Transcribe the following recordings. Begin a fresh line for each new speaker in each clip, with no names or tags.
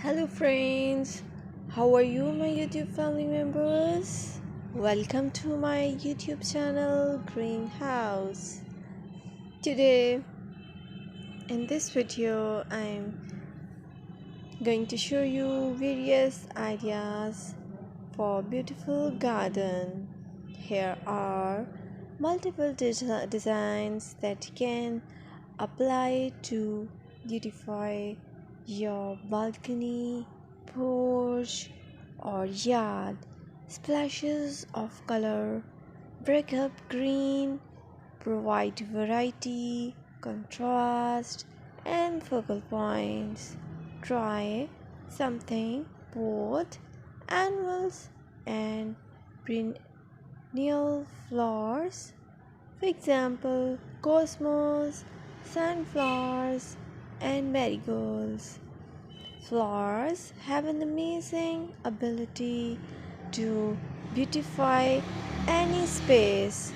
Hello friends, how are you my YouTube family members? Welcome to my YouTube channel Greenhouse. Today in this video I'm going to show you various ideas for beautiful garden. Here are multiple designs that you can apply to beautify your balcony, porch, or yard. Splashes of color break up green, provide variety, contrast, and focal points. Try something both annuals and perennial flowers. For example, cosmos, sunflowers, and marigolds. Flowers have an amazing ability to beautify any space.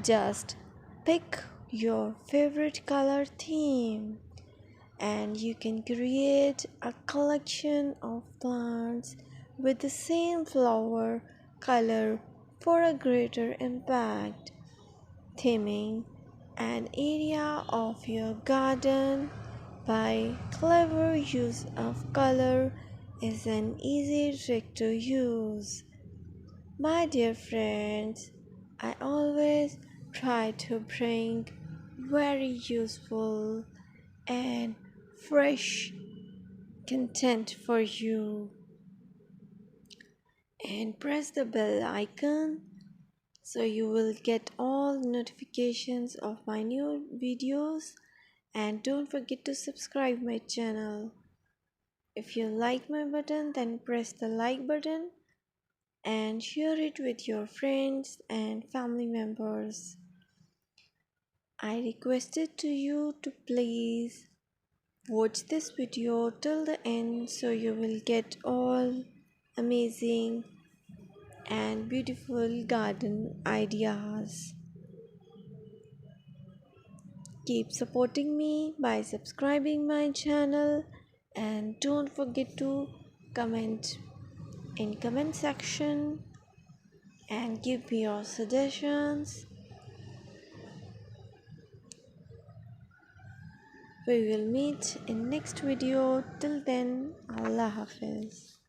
Just pick your favorite color theme and you can create a collection of plants with the same flower color for a greater impact. Theming an area of your garden by clever use of color is an easy trick to use. My dear friends, I always try to bring very useful and fresh content for you. And press the bell icon so you will get all notifications of my new videos, and don't forget to subscribe my channel. If you like my button, then press the like button and share it with your friends and family members. I requested to you to please watch this video till the end so you will get all amazing and beautiful garden ideas. Keep supporting me by subscribing my channel and don't forget to comment in comment section and give me your suggestions. We will meet in next video. Till then, Allah Hafiz.